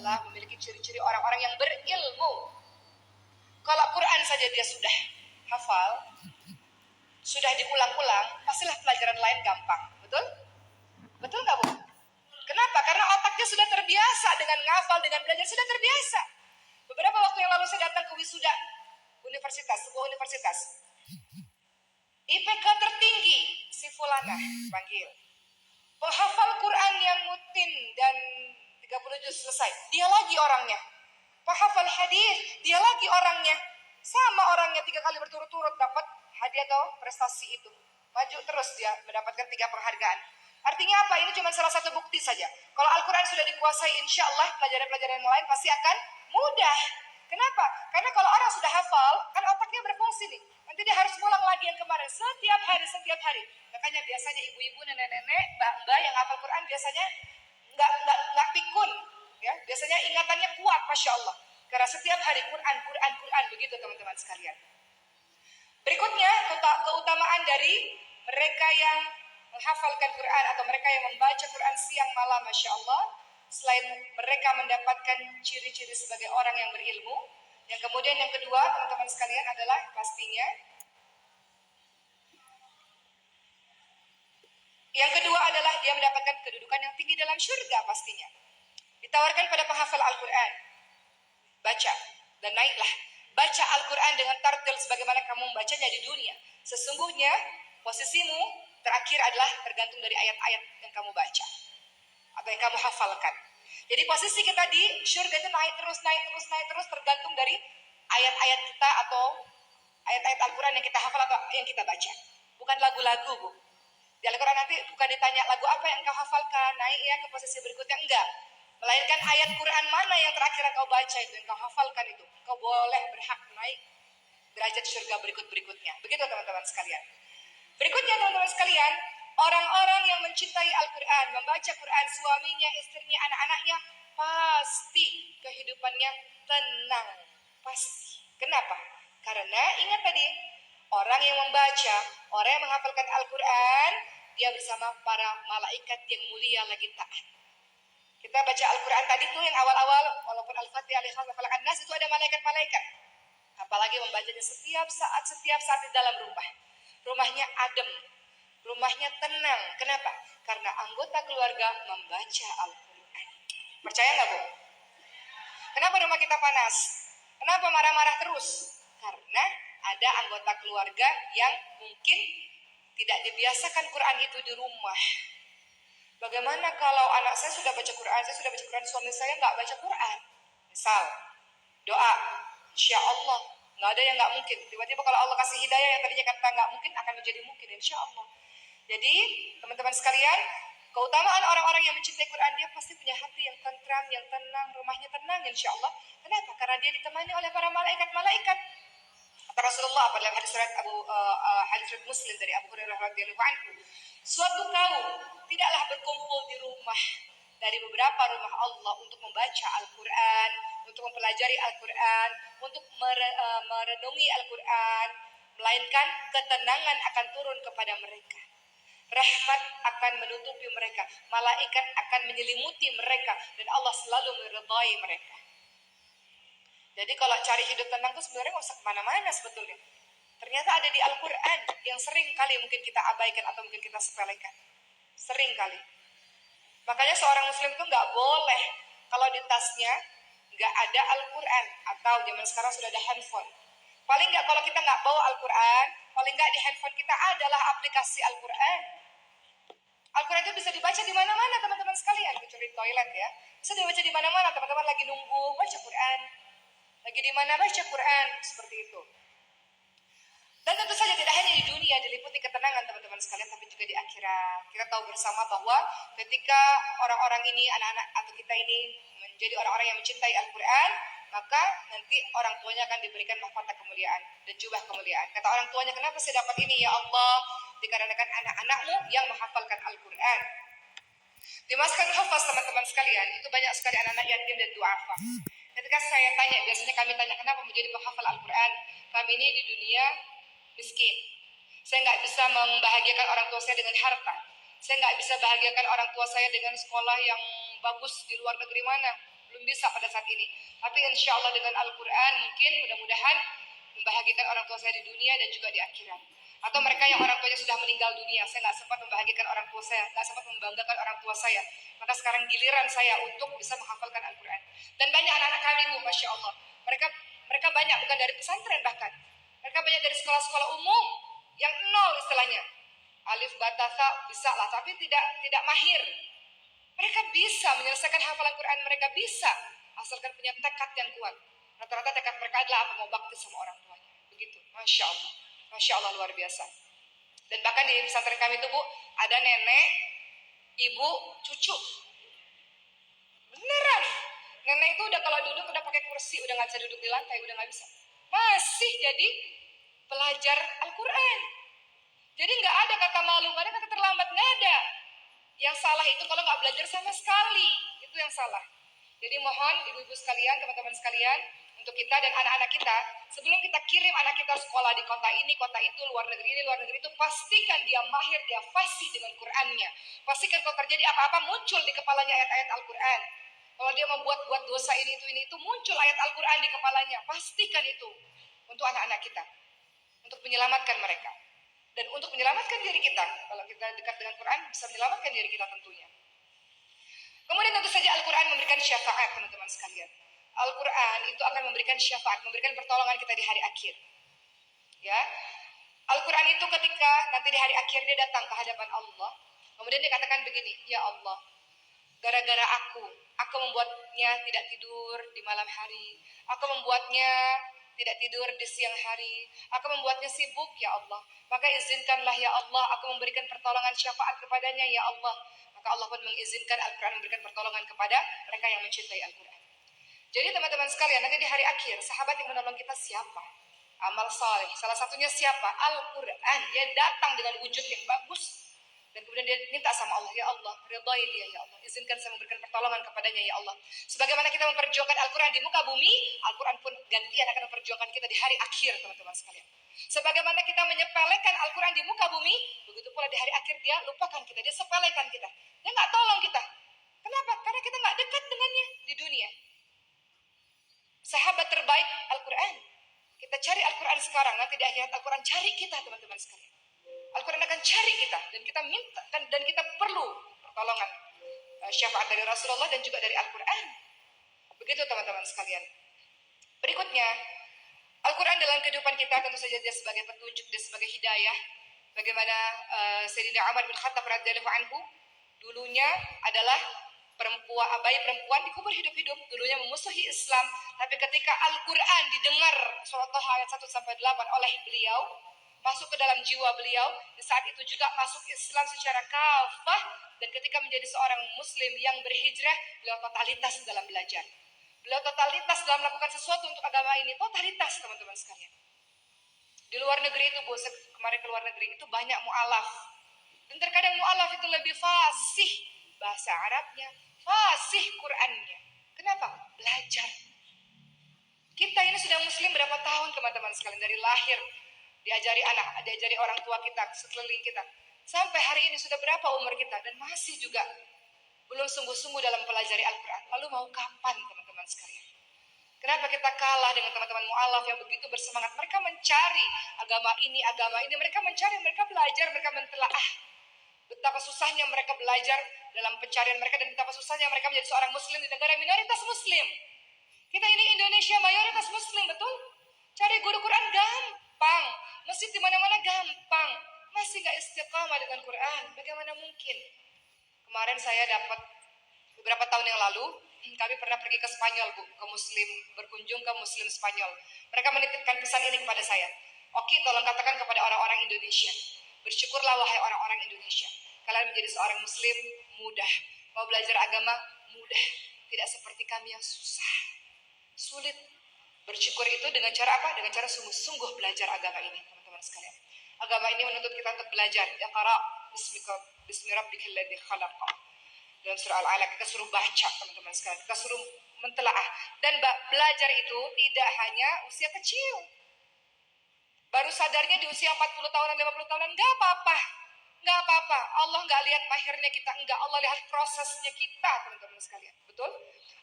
adalah memiliki ciri-ciri orang-orang yang berilmu. Kalau Quran saja dia sudah hafal, sudah diulang-ulang, pastilah pelajaran lain gampang. Betul? Betul nggak, Bu? Kenapa? Karena otaknya sudah terbiasa dengan ngafal, dengan belajar, sudah terbiasa. Beberapa waktu yang lalu saya datang ke wisuda sebuah universitas. IPK tertinggi, si Fulana panggil. Penghafal Quran yang mutin dan 30 juz selesai. Dia lagi orangnya. Penghafal hadis, dia lagi orangnya. Sama orangnya 3 kali berturut-turut dapat hadiah atau prestasi itu. Maju terus dia mendapatkan 3 penghargaan. Artinya apa? Ini cuma salah satu bukti saja. Kalau Al-Quran sudah dikuasai, insya Allah pelajaran-pelajaran yang lain pasti akan mudah. Kenapa? Karena kalau orang sudah hafal, kan otaknya berfungsi nih. Nanti dia harus pulang lagi yang kemarin. Setiap hari. Makanya biasanya ibu-ibu, nenek-nenek, mbak-mbak yang hafal Quran biasanya nggak pikun. Ya, biasanya ingatannya kuat, Masya Allah. Karena setiap hari Quran. Begitu teman-teman sekalian. Berikutnya, keutamaan dari mereka yang menghafalkan Quran atau mereka yang membaca Quran siang malam, Masya Allah. Selain mereka mendapatkan ciri-ciri sebagai orang yang berilmu, yang kemudian yang kedua, teman-teman sekalian, adalah pastinya yang kedua adalah dia mendapatkan kedudukan yang tinggi dalam syurga pastinya. Ditawarkan pada penghafal Al-Quran, baca dan naiklah. Baca Al-Quran dengan tartil sebagaimana kamu membacanya di dunia. Sesungguhnya posisimu terakhir adalah tergantung dari ayat-ayat yang kamu baca atau yang kamu hafalkan. Jadi posisi kita di syurga itu naik terus tergantung dari ayat-ayat kita atau ayat-ayat Al-Quran yang kita hafal atau yang kita baca. Bukan lagu-lagu, Bu. Di Al-Quran nanti bukan ditanya lagu apa yang kau hafalkan, naik ya ke posisi berikutnya, enggak. Melainkan ayat Quran mana yang terakhir yang kau baca itu, yang kau hafalkan itu, kau boleh berhak naik derajat syurga berikutnya. Begitu teman-teman sekalian. Berikutnya teman-teman sekalian, orang-orang yang mencintai Al-Quran, membaca Quran, suaminya, istrinya, anak-anaknya, pasti kehidupannya tenang. Pasti. Kenapa? Karena ingat tadi, orang yang membaca, orang yang menghafalkan Al-Quran, dia bersama para malaikat yang mulia lagi taat. Kita baca Al-Quran tadi tuh yang awal-awal, walaupun Al-Fatihah, Al-Ikhlas, An-Nas itu ada malaikat-malaikat. Apalagi membacanya setiap saat di dalam rumah. Rumahnya adem, rumahnya tenang. Kenapa? Karena anggota keluarga membaca Al-Quran. Percaya nggak, Bu? Kenapa rumah kita panas? Kenapa marah-marah terus? Karena ada anggota keluarga yang mungkin tidak dibiasakan Quran itu di rumah. Bagaimana kalau anak saya sudah baca Quran, suami saya nggak baca Quran? Misal, doa, insya Allah, nggak ada yang nggak mungkin. Tiba-tiba kalau Allah kasih hidayah yang tadinya kata nggak mungkin, akan menjadi mungkin, insya Allah. Jadi, teman-teman sekalian, keutamaan orang-orang yang mencintai Quran, dia pasti punya hati yang tentram, yang tenang, rumahnya tenang, insya Allah. Kenapa? Karena dia ditemani oleh para malaikat-malaikat. Rasulullah pada hadis riwayat Muslim dari Abu Hurairah radhiyallahu anhu, suatu kaum tidaklah berkumpul di rumah dari beberapa rumah Allah untuk membaca Al-Quran, untuk mempelajari Al-Quran, untuk merenungi Al-Quran, melainkan ketenangan akan turun kepada mereka. Rahmat akan menutupi mereka, malaikat akan menyelimuti mereka, dan Allah selalu meridai mereka. Jadi kalau cari hidup tenang itu sebenarnya nggak usah kemana-mana sebetulnya. Ternyata ada di Al-Quran yang sering kali mungkin kita abaikan atau mungkin kita sepelekan. Sering kali. Makanya seorang muslim itu nggak boleh kalau di tasnya nggak ada Al-Quran, atau zaman sekarang sudah ada handphone. Paling nggak kalau kita nggak bawa Al-Quran, paling nggak di handphone kita adalah aplikasi Al-Quran. Al-Quran itu bisa dibaca di mana-mana teman-teman sekalian, kecuali toilet ya. Bisa dibaca di mana-mana, teman-teman lagi nunggu baca Quran. Lagi di mana baca Quran, seperti itu. Dan tentu saja tidak hanya di dunia diliputi ketenangan teman-teman sekalian, tapi juga di akhirat. Kita tahu bersama bahwa ketika orang-orang ini, anak-anak atau kita ini menjadi orang-orang yang mencintai Al-Quran, maka nanti orang tuanya akan diberikan mahkota kemuliaan dan jubah kemuliaan. Kata orang tuanya, kenapa saya dapat ini ya Allah? Dikarenakan anak-anakmu yang menghafalkan Al-Quran. Di masyarakat hafaz teman-teman sekalian, itu banyak sekali anak-anak yatim dan duafa. Ketika saya tanya, biasanya kami tanya, kenapa menjadi penghafal Al-Quran? Kami ini di dunia miskin. Saya nggak bisa membahagiakan orang tua saya dengan harta. Saya nggak bisa bahagiakan orang tua saya dengan sekolah yang bagus di luar negeri mana. belum bisa pada saat ini. Tapi insya Allah dengan Al-Quran mungkin mudah-mudahan membahagiakan orang tua saya di dunia dan juga di akhirat. Atau mereka yang orang tuanya sudah meninggal dunia, saya nggak sempat membahagiakan orang tua saya, nggak sempat membanggakan orang tua saya. Maka sekarang giliran saya untuk bisa menghafalkan Al-Quran. Dan banyak anak-anak kami, Bu, Masya Allah. Mereka banyak bukan dari pesantren bahkan. Mereka banyak dari sekolah-sekolah umum yang nol istilahnya. Alif batasa bisa lah, tapi tidak mahir. Mereka bisa menyelesaikan hafalan Quran, mereka bisa asalkan punya tekad yang kuat. Rata-rata tekad mereka adalah apa? Mau bakti sama orang tuanya. Begitu, Masya Allah. Masya Allah, luar biasa. Dan bahkan di pesantren kami itu, Bu, ada nenek, ibu, cucu. Beneran. Nenek itu udah kalau duduk udah pakai kursi, udah nggak bisa duduk di lantai, udah nggak bisa. Masih jadi pelajar Al-Quran. Jadi nggak ada kata malu, nggak ada kata terlambat, nggak ada. Yang salah itu kalau nggak belajar sama sekali, itu yang salah. Jadi mohon ibu-ibu sekalian, teman-teman sekalian, untuk kita dan anak-anak kita, sebelum kita kirim anak kita sekolah di kota ini, kota itu, luar negeri ini, luar negeri itu, pastikan dia mahir, dia fasih dengan Qurannya. Pastikan kalau terjadi apa-apa muncul di kepalanya ayat-ayat Al-Quran. Kalau dia membuat dosa ini itu muncul ayat Al-Quran di kepalanya. Pastikan itu untuk anak-anak kita, untuk menyelamatkan mereka. Dan untuk menyelamatkan diri kita, kalau kita dekat dengan Quran, bisa menyelamatkan diri kita tentunya. Kemudian tentu saja Al-Quran memberikan syafaat, teman-teman sekalian. Al-Quran itu akan memberikan syafaat, memberikan pertolongan kita di hari akhir. Ya, Al-Quran itu ketika nanti di hari akhir dia datang ke hadapan Allah, kemudian dia katakan begini, ya Allah, gara-gara aku membuatnya tidak tidur di malam hari, aku membuatnya tidak tidur di siang hari, aku membuatnya sibuk, ya Allah. Maka izinkanlah ya Allah, aku memberikan pertolongan syafaat kepadanya, ya Allah. Maka Allah pun mengizinkan Al-Quran memberikan pertolongan kepada mereka yang mencintai Al-Quran. Jadi teman-teman sekalian, nanti di hari akhir, sahabat yang menolong kita siapa? Amal saleh. Salah satunya siapa? Al-Quran. Dia datang dengan wujud yang bagus. Dan kemudian dia minta sama Allah, ya Allah, ridhai dia, ya Allah. Izinkan saya memberikan pertolongan kepadanya, ya Allah. Sebagaimana kita memperjuangkan Al-Quran di muka bumi, Al-Quran pun gantian akan memperjuangkan kita di hari akhir, teman-teman sekalian. Sebagaimana kita menyepelekan Al-Quran di muka bumi, begitu pula di hari akhir dia lupakan kita, dia sepelekan kita. Dia nggak tolong kita. Kenapa? Karena kita nggak dekat dengannya di dunia. Sahabat terbaik Al-Quran. Kita cari Al-Quran sekarang, nanti di akhirat Al-Quran cari kita, teman-teman sekalian. Al-Quran akan cari kita dan kita minta dan kita perlu pertolongan syafaat dari Rasulullah dan juga dari Al-Quran. Begitu teman-teman sekalian. Berikutnya, Al-Quran dalam kehidupan kita tentu saja dia sebagai petunjuk, dia sebagai hidayah. Bagaimana Sayyidina Umar bin Khattab radhiyallahu anhu dulunya adalah bayi perempuan dikubur hidup-hidup, dulunya memusuhi Islam, tapi ketika Al-Quran didengar surah Taha ayat 1-8 oleh beliau, masuk ke dalam jiwa beliau, di saat itu juga masuk Islam secara kafah, dan ketika menjadi seorang muslim yang berhijrah, beliau totalitas dalam belajar. Beliau totalitas dalam melakukan sesuatu untuk agama ini, totalitas teman-teman sekalian. Di luar negeri itu, Bu, kemarin ke luar negeri itu banyak mu'alaf. Dan terkadang mu'alaf itu lebih fasih bahasa Arabnya, fasih Qur'annya. Kenapa? Belajar. Kita ini sudah muslim berapa tahun teman-teman sekalian, dari lahir diajari anak, diajari orang tua kita, sekeliling kita. Sampai hari ini sudah berapa umur kita dan masih juga belum sungguh-sungguh dalam pelajari Al-Quran. Lalu mau kapan teman-teman sekalian? Kenapa kita kalah dengan teman-teman mu'alaf yang begitu bersemangat? Mereka mencari agama ini, mereka mencari, mereka belajar, mereka mentelaah. Betapa susahnya mereka belajar dalam pencarian mereka dan betapa susahnya mereka menjadi seorang muslim di negara minoritas muslim. Kita ini Indonesia mayoritas muslim, betul? Cari guru Quran gampang, masjid di mana-mana gampang. Masih nggak istiqamah dengan Quran, bagaimana mungkin? Kemarin saya dapat beberapa tahun yang lalu, kami pernah pergi ke Spanyol, Bu, ke muslim, berkunjung ke muslim Spanyol. Mereka menitipkan pesan ini kepada saya. Oke, tolong katakan kepada orang-orang Indonesia, bersyukurlah wahai orang-orang Indonesia, kalian menjadi seorang muslim mudah, mau belajar agama mudah, tidak seperti kami yang susah, sulit. Bersyukur itu dengan cara apa? Dengan cara sungguh-sungguh belajar agama ini, teman-teman sekalian. Agama ini menuntut kita untuk belajar. Iqra bismi rabbikal ladzi khalaq. Dalam surah Al-Alaq kita suruh baca, teman-teman sekalian. Kita suruh mentelaah. Dan belajar itu tidak hanya usia kecil. Baru sadarnya di usia 40 tahunan, 50 tahunan, enggak apa-apa. Nggak apa-apa. Allah nggak lihat mahirnya kita, enggak. Allah lihat prosesnya kita, teman-teman sekalian. Betul?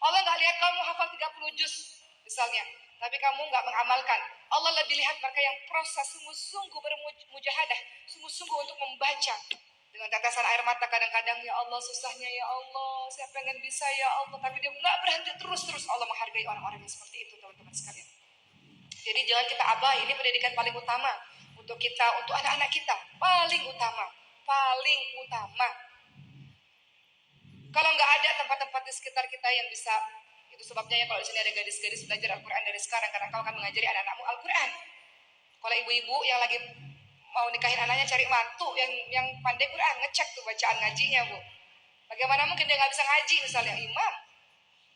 Allah nggak lihat kamu hafal 30 juz, misalnya, tapi kamu nggak mengamalkan. Allah lebih lihat mereka yang proses sungguh-sungguh bermujahadah, sungguh-sungguh untuk membaca. Dengan tetesan air mata kadang-kadang, ya Allah susahnya ya Allah, saya pengen bisa ya Allah, tapi dia nggak berhenti terus-terus. Allah menghargai orang-orang yang seperti itu, teman-teman sekalian. Jadi jangan kita abai, ini pendidikan paling utama untuk kita, untuk anak-anak kita, paling utama, paling utama. Kalau nggak ada tempat-tempat di sekitar kita yang bisa, itu sebabnya ya kalau di sini ada gadis-gadis belajar Al-Quran dari sekarang, karena kau akan mengajari anak-anakmu Al-Quran. Kalau ibu-ibu yang lagi mau nikahin anaknya, cari mantu yang pandai Quran, ngecek tuh bacaan ngajinya, Bu. Bagaimana mungkin dia nggak bisa ngaji, misalnya imam,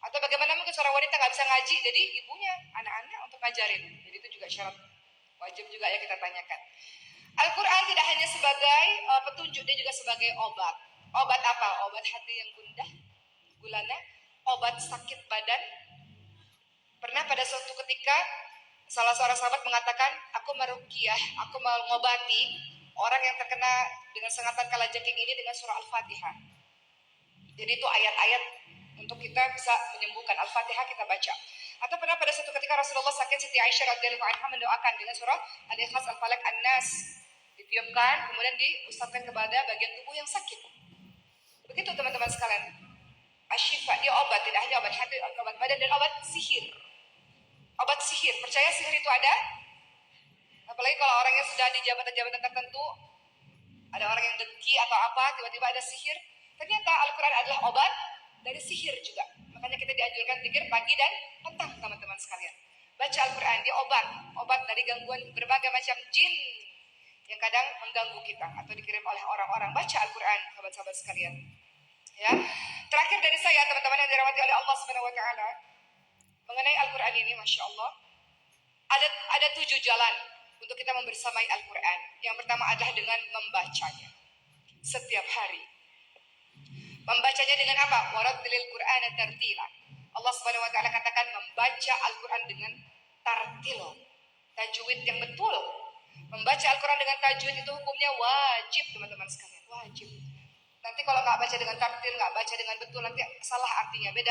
atau bagaimana mungkin seorang wanita nggak bisa ngaji, jadi ibunya anak-anak untuk ngajarin. Jadi itu juga syarat wajib juga ya kita tanyakan. Al-Quran tidak hanya sebagai petunjuk, dia juga sebagai obat. Obat apa? Obat hati yang gundah gulana, obat sakit badan. Pernah pada suatu ketika salah seorang sahabat mengatakan, aku meruqyah, aku mengobati orang yang terkena dengan sengatan kalajengking ini dengan surah Al-Fatihah. Jadi itu ayat-ayat untuk kita bisa menyembuhkan. Al-Fatihah kita baca. Atau pernah pada suatu ketika Rasulullah sakit, Siti Aisyah radhiyallahu anha mendoakan dengan surah Al-Ikhlas, Al-Falaq, An-Nas. Ditiupkan, kemudian diusapkan kepada bagian tubuh yang sakit. Begitu teman-teman sekalian. Asyifa, dia obat, tidak hanya obat hati, obat badan, dan obat sihir. Obat sihir, percaya sihir itu ada? Apalagi kalau orangnya sudah di jabatan-jabatan tertentu, ada orang yang dengki atau apa, tiba-tiba ada sihir. Ternyata Al-Quran adalah obat dari sihir juga. Makanya kita dianjurkan zikir pagi dan petang, teman-teman sekalian. Baca Al-Quran, dia obat dari gangguan berbagai macam jin yang kadang mengganggu kita atau dikirim oleh orang-orang. Baca Al-Quran, sahabat-sahabat sekalian. Ya, terakhir dari saya, teman-teman yang dirahmati oleh Allah Subhanahu Wa Taala, mengenai Al-Quran ini, masya Allah, ada 7 jalan untuk kita membersamai Al-Quran. Yang pertama adalah dengan membacanya setiap hari. Membacanya dengan apa? Warattilil Qur'ana tartila. Allah Subhanahu Wa Taala katakan membaca Al-Quran dengan tartil, tajwid yang betul. Membaca Al-Quran dengan tajwid itu hukumnya wajib, teman-teman sekalian, wajib. Nanti kalau nggak baca dengan tartil, nggak baca dengan betul, nanti salah artinya, beda.